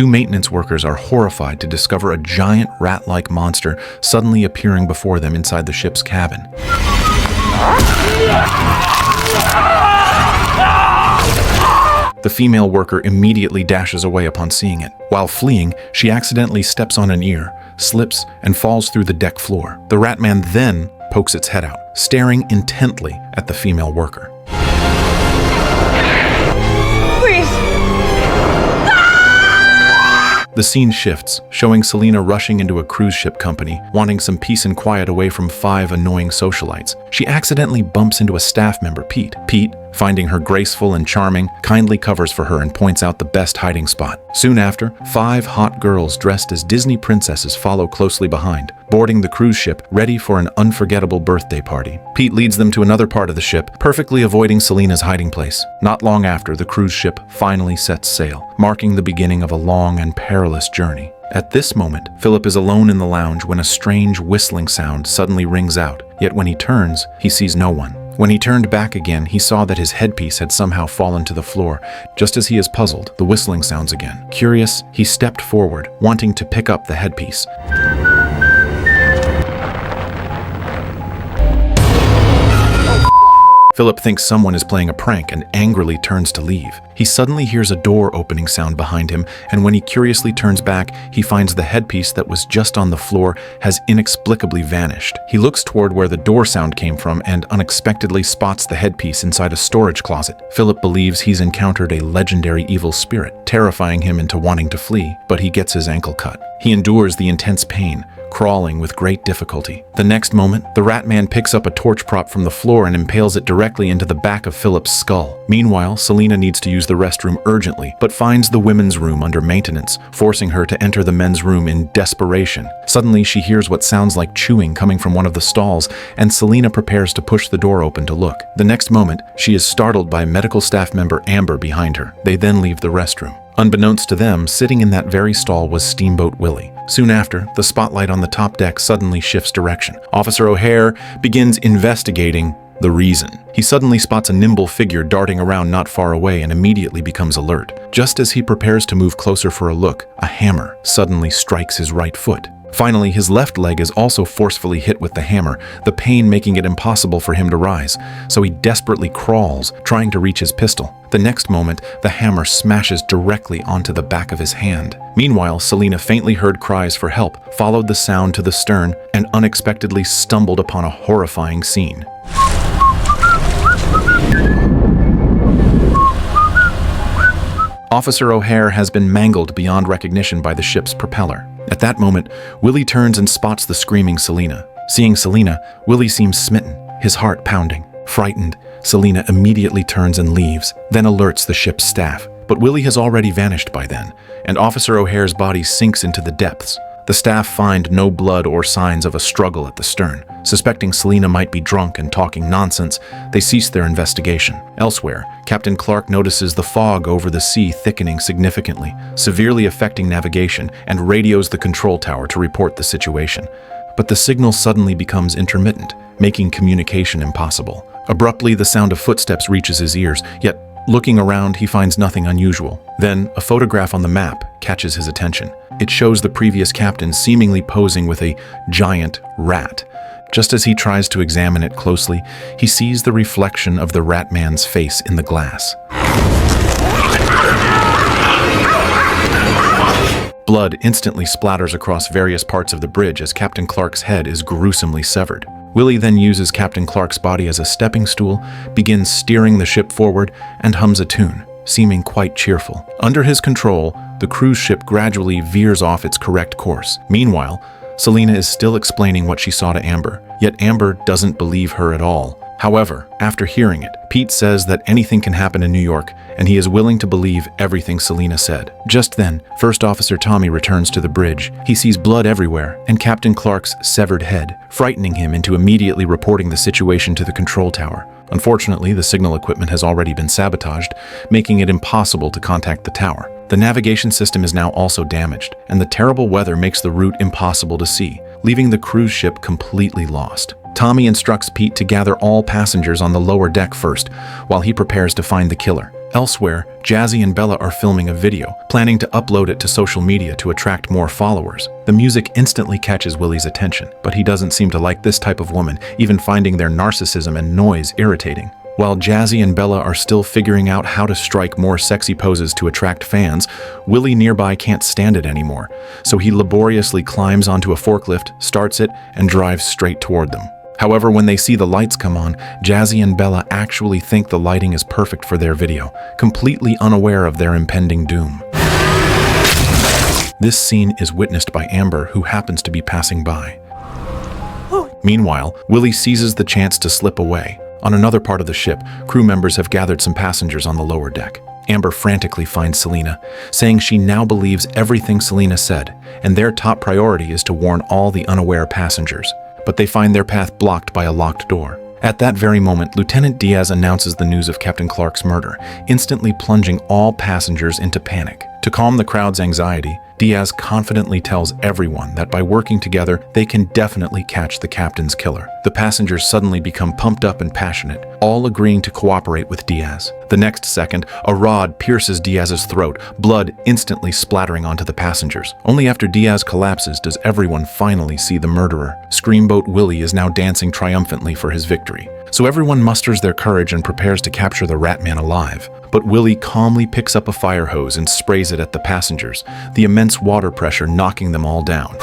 Two maintenance workers are horrified to discover a giant rat-like monster suddenly appearing before them inside the ship's cabin. The female worker immediately dashes away upon seeing it. While fleeing, she accidentally steps on an ear, slips, and falls through the deck floor. The rat man then pokes its head out, staring intently at the female worker. The scene shifts, showing Selena rushing into a cruise ship company, wanting some peace and quiet away from 5 annoying socialites. She accidentally bumps into a staff member, Pete. Pete, finding her graceful and charming, kindly covers for her and points out the best hiding spot. Soon after, 5 hot girls dressed as Disney princesses follow closely behind, boarding the cruise ship, ready for an unforgettable birthday party. Pete leads them to another part of the ship, perfectly avoiding Selena's hiding place. Not long after, the cruise ship finally sets sail, marking the beginning of a long and perilous journey. At this moment, Philip is alone in the lounge when a strange whistling sound suddenly rings out, yet when he turns, he sees no one. When he turned back again, he saw that his headpiece had somehow fallen to the floor. Just as he is puzzled, the whistling sounds again. Curious, he stepped forward, wanting to pick up the headpiece. Philip thinks someone is playing a prank and angrily turns to leave. He suddenly hears a door opening sound behind him, and when he curiously turns back, he finds the headpiece that was just on the floor has inexplicably vanished. He looks toward where the door sound came from and unexpectedly spots the headpiece inside a storage closet. Philip believes he's encountered a legendary evil spirit, terrifying him into wanting to flee, but he gets his ankle cut. He endures the intense pain, crawling with great difficulty. The next moment, the rat man picks up a torch prop from the floor and impales it directly into the back of Philip's skull. Meanwhile, Selena needs to use the restroom urgently, but finds the women's room under maintenance, forcing her to enter the men's room in desperation. Suddenly, she hears what sounds like chewing coming from one of the stalls, and Selena prepares to push the door open to look. The next moment, she is startled by medical staff member Amber behind her. They then leave the restroom. Unbeknownst to them, sitting in that very stall was Steamboat Willie. Soon after, the spotlight on the top deck suddenly shifts direction. Officer O'Hare begins investigating the reason. He suddenly spots a nimble figure darting around not far away and immediately becomes alert. Just as he prepares to move closer for a look, a hammer suddenly strikes his right foot. Finally, his left leg is also forcefully hit with the hammer, the pain making it impossible for him to rise, so he desperately crawls, trying to reach his pistol. The next moment, the hammer smashes directly onto the back of his hand. Meanwhile, Selena faintly heard cries for help, followed the sound to the stern, and unexpectedly stumbled upon a horrifying scene. Officer O'Hare has been mangled beyond recognition by the ship's propeller. At that moment, Willie turns and spots the screaming Selena. Seeing Selena, Willie seems smitten, his heart pounding. Frightened, Selena immediately turns and leaves, then alerts the ship's staff. But Willie has already vanished by then, and Officer O'Hare's body sinks into the depths. The staff find no blood or signs of a struggle at the stern. Suspecting Selena might be drunk and talking nonsense, they cease their investigation. Elsewhere, Captain Clark notices the fog over the sea thickening significantly, severely affecting navigation, and radios the control tower to report the situation. But the signal suddenly becomes intermittent, making communication impossible. Abruptly, the sound of footsteps reaches his ears, yet looking around, he finds nothing unusual. Then, a photograph on the map catches his attention. It shows the previous captain seemingly posing with a giant rat. Just as he tries to examine it closely, he sees the reflection of the rat man's face in the glass. Blood instantly splatters across various parts of the bridge as Captain Clark's head is gruesomely severed. Willie then uses Captain Clark's body as a stepping stool, begins steering the ship forward, and hums a tune, seeming quite cheerful. Under his control, the cruise ship gradually veers off its correct course. Meanwhile, Selena is still explaining what she saw to Amber, yet Amber doesn't believe her at all. However, after hearing it, Pete says that anything can happen in New York, and he is willing to believe everything Selena said. Just then, First Officer Tommy returns to the bridge. He sees blood everywhere, and Captain Clark's severed head, frightening him into immediately reporting the situation to the control tower. Unfortunately, the signal equipment has already been sabotaged, making it impossible to contact the tower. The navigation system is now also damaged, and the terrible weather makes the route impossible to see, leaving the cruise ship completely lost. Tommy instructs Pete to gather all passengers on the lower deck first, while he prepares to find the killer. Elsewhere, Jazzy and Bella are filming a video, planning to upload it to social media to attract more followers. The music instantly catches Willie's attention, but he doesn't seem to like this type of woman, even finding their narcissism and noise irritating. While Jazzy and Bella are still figuring out how to strike more sexy poses to attract fans, Willie nearby can't stand it anymore, so he laboriously climbs onto a forklift, starts it, and drives straight toward them. However, when they see the lights come on, Jazzy and Bella actually think the lighting is perfect for their video, completely unaware of their impending doom. This scene is witnessed by Amber, who happens to be passing by. Meanwhile, Willie seizes the chance to slip away. On another part of the ship, crew members have gathered some passengers on the lower deck. Amber frantically finds Selena, saying she now believes everything Selena said, and their top priority is to warn all the unaware passengers. But they find their path blocked by a locked door. At that very moment, Lieutenant Diaz announces the news of Captain Clark's murder, instantly plunging all passengers into panic. To calm the crowd's anxiety, Diaz confidently tells everyone that by working together, they can definitely catch the captain's killer. The passengers suddenly become pumped up and passionate, all agreeing to cooperate with Diaz. The next second, a rod pierces Diaz's throat, blood instantly splattering onto the passengers. Only after Diaz collapses does everyone finally see the murderer. Steamboat Willie is now dancing triumphantly for his victory. So everyone musters their courage and prepares to capture the rat man alive. But Willie calmly picks up a fire hose and sprays it at the passengers, the immense water pressure knocking them all down.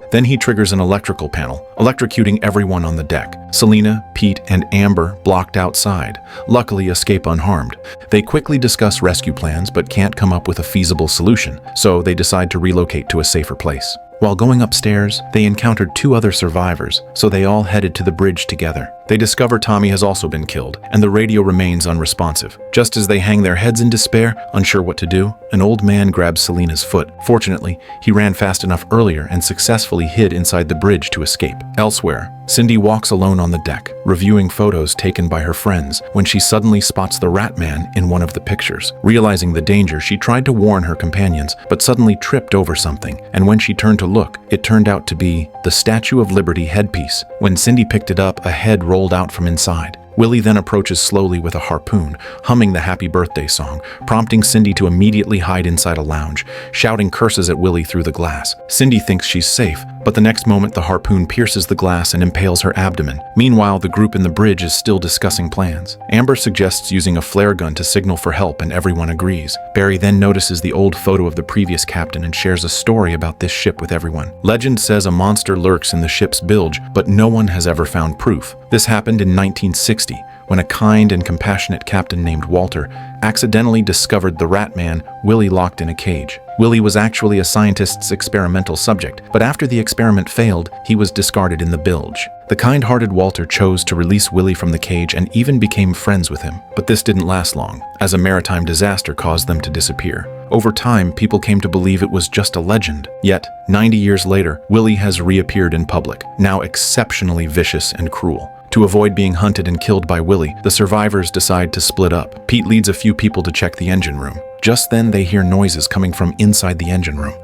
Then he triggers an electrical panel, electrocuting everyone on the deck. Selena, Pete, and Amber blocked outside, luckily escape unharmed. They quickly discuss rescue plans but can't come up with a feasible solution, so they decide to relocate to a safer place. While going upstairs, they encountered 2 other survivors, so they all headed to the bridge together. They discover Tommy has also been killed, and the radio remains unresponsive. Just as they hang their heads in despair, unsure what to do, an old man grabs Selena's foot. Fortunately, he ran fast enough earlier and successfully hid inside the bridge to escape. Elsewhere, Cindy walks alone on the deck, reviewing photos taken by her friends, when she suddenly spots the rat man in one of the pictures. Realizing the danger, she tried to warn her companions, but suddenly tripped over something, and when she turned to look, it turned out to be the Statue of Liberty headpiece. When Cindy picked it up, a head rolled out from inside. Willie then approaches slowly with a harpoon, humming the happy birthday song, prompting Cindy to immediately hide inside a lounge, shouting curses at Willie through the glass. Cindy thinks she's safe, but the next moment the harpoon pierces the glass and impales her abdomen. Meanwhile, the group in the bridge is still discussing plans. Amber suggests using a flare gun to signal for help, and everyone agrees. Barry then notices the old photo of the previous captain and shares a story about this ship with everyone. Legend says a monster lurks in the ship's bilge, but no one has ever found proof. This happened in 1960, when a kind and compassionate captain named Walter accidentally discovered the rat man, Willie, locked in a cage. Willie was actually a scientist's experimental subject, but after the experiment failed, he was discarded in the bilge. The kind-hearted Walter chose to release Willie from the cage and even became friends with him. But this didn't last long, as a maritime disaster caused them to disappear. Over time, people came to believe it was just a legend. Yet, 90 years later, Willie has reappeared in public, now exceptionally vicious and cruel. To avoid being hunted and killed by Willie, the survivors decide to split up. Pete leads a few people to check the engine room. Just then, they hear noises coming from inside the engine room.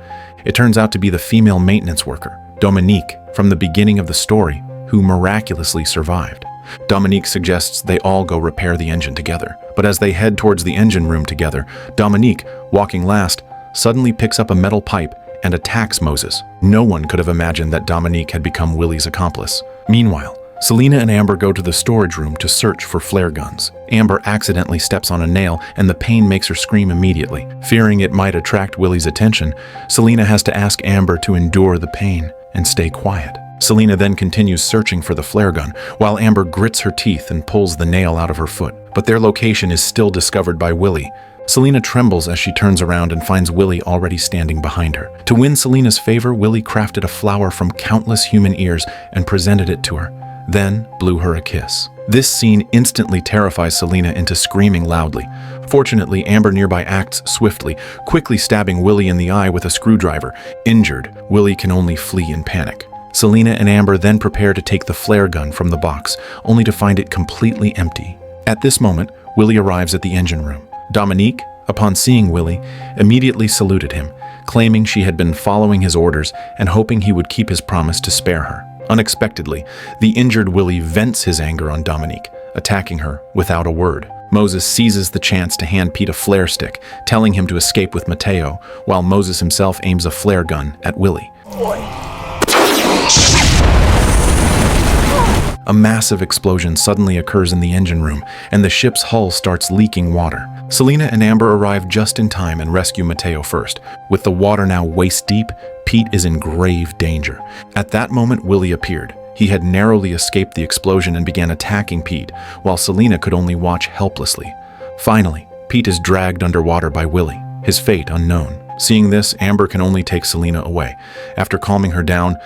It turns out to be the female maintenance worker, Dominique, from the beginning of the story, who miraculously survived. Dominique suggests they all go repair the engine together. But as they head towards the engine room together, Dominique, walking last, suddenly picks up a metal pipe and attacks Moses. No one could have imagined that Dominique had become Willie's accomplice. Meanwhile, Selena and Amber go to the storage room to search for flare guns. Amber accidentally steps on a nail, and the pain makes her scream immediately. Fearing it might attract Willie's attention, Selena has to ask Amber to endure the pain and stay quiet. Selena then continues searching for the flare gun, while Amber grits her teeth and pulls the nail out of her foot. But their location is still discovered by Willie. Selena trembles as she turns around and finds Willie already standing behind her. To win Selena's favor, Willie crafted a flower from countless human ears and presented it to her, then blew her a kiss. This scene instantly terrifies Selena into screaming loudly. Fortunately, Amber nearby acts swiftly, quickly stabbing Willie in the eye with a screwdriver. Injured, Willie can only flee in panic. Selena and Amber then prepare to take the flare gun from the box, only to find it completely empty. At this moment, Willie arrives at the engine room. Dominique, upon seeing Willie, immediately saluted him, claiming she had been following his orders and hoping he would keep his promise to spare her. Unexpectedly, the injured Willie vents his anger on Dominique, attacking her without a word. Moses seizes the chance to hand Pete a flare stick, telling him to escape with Mateo, while Moses himself aims a flare gun at Willie. A massive explosion suddenly occurs in the engine room, and the ship's hull starts leaking water. Selena and Amber arrive just in time and rescue Mateo first. With the water now waist-deep, Pete is in grave danger. At that moment, Willie appeared. He had narrowly escaped the explosion and began attacking Pete, while Selena could only watch helplessly. Finally, Pete is dragged underwater by Willie, his fate unknown. Seeing this, Amber can only take Selena away. After calming her down,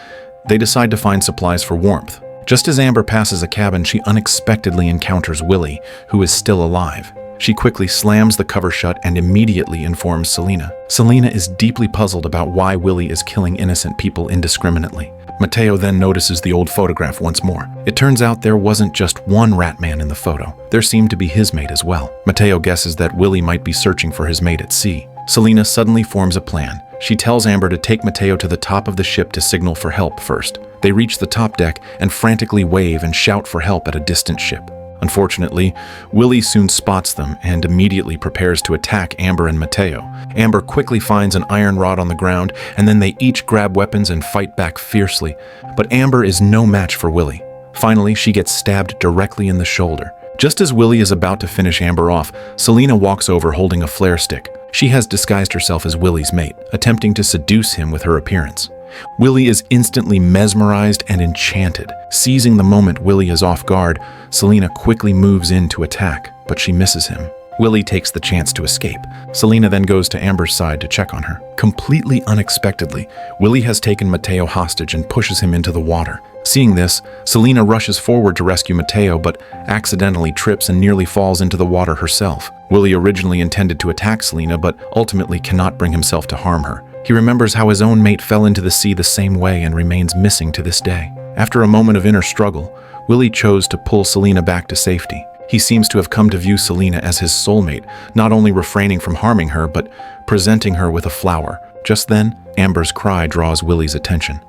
they decide to find supplies for warmth. Just as Amber passes a cabin, she unexpectedly encounters Willie, who is still alive. She quickly slams the cover shut and immediately informs Selena. Selena is deeply puzzled about why Willie is killing innocent people indiscriminately. Mateo then notices the old photograph once more. It turns out there wasn't just one rat man in the photo. There seemed to be his mate as well. Mateo guesses that Willie might be searching for his mate at sea. Selena suddenly forms a plan. She tells Amber to take Mateo to the top of the ship to signal for help first. They reach the top deck and frantically wave and shout for help at a distant ship. Unfortunately, Willie soon spots them and immediately prepares to attack Amber and Mateo. Amber quickly finds an iron rod on the ground, and then they each grab weapons and fight back fiercely. But Amber is no match for Willie. Finally, she gets stabbed directly in the shoulder. Just as Willie is about to finish Amber off, Selena walks over holding a flare stick. She has disguised herself as Willie's mate, attempting to seduce him with her appearance. Willie is instantly mesmerized and enchanted. Seizing the moment Willie is off guard, Selena quickly moves in to attack, but she misses him. Willie takes the chance to escape. Selena then goes to Amber's side to check on her. Completely unexpectedly, Willie has taken Mateo hostage and pushes him into the water. Seeing this, Selena rushes forward to rescue Mateo, but accidentally trips and nearly falls into the water herself. Willie originally intended to attack Selena, but ultimately cannot bring himself to harm her. He remembers how his own mate fell into the sea the same way and remains missing to this day. After a moment of inner struggle, Willie chose to pull Selena back to safety. He seems to have come to view Selena as his soulmate, not only refraining from harming her, but presenting her with a flower. Just then, Amber's cry draws Willie's attention.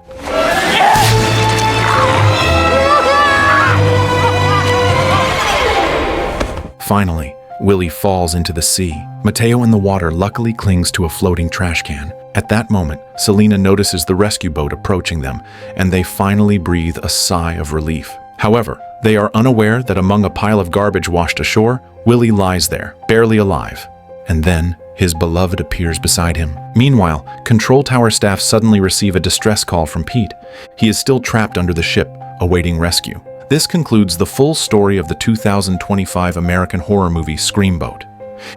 Finally, Willie falls into the sea. Mateo in the water luckily clings to a floating trash can. At that moment, Selena notices the rescue boat approaching them, and they finally breathe a sigh of relief. However, they are unaware that among a pile of garbage washed ashore, Willie lies there, barely alive. And then, his beloved appears beside him. Meanwhile, control tower staff suddenly receive a distress call from Pete. He is still trapped under the ship, awaiting rescue. This concludes the full story of the 2025 American horror movie Steamboat.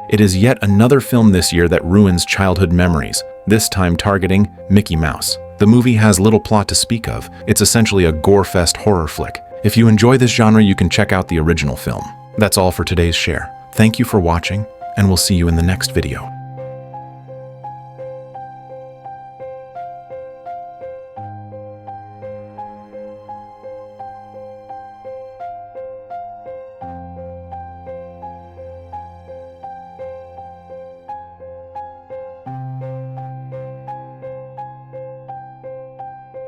It is yet another film this year that ruins childhood memories, this time targeting Mickey Mouse. The movie has little plot to speak of. It's essentially a gore-fest horror flick. If you enjoy this genre, you can check out the original film. That's all for today's share. Thank you for watching, and we'll see you in the next video.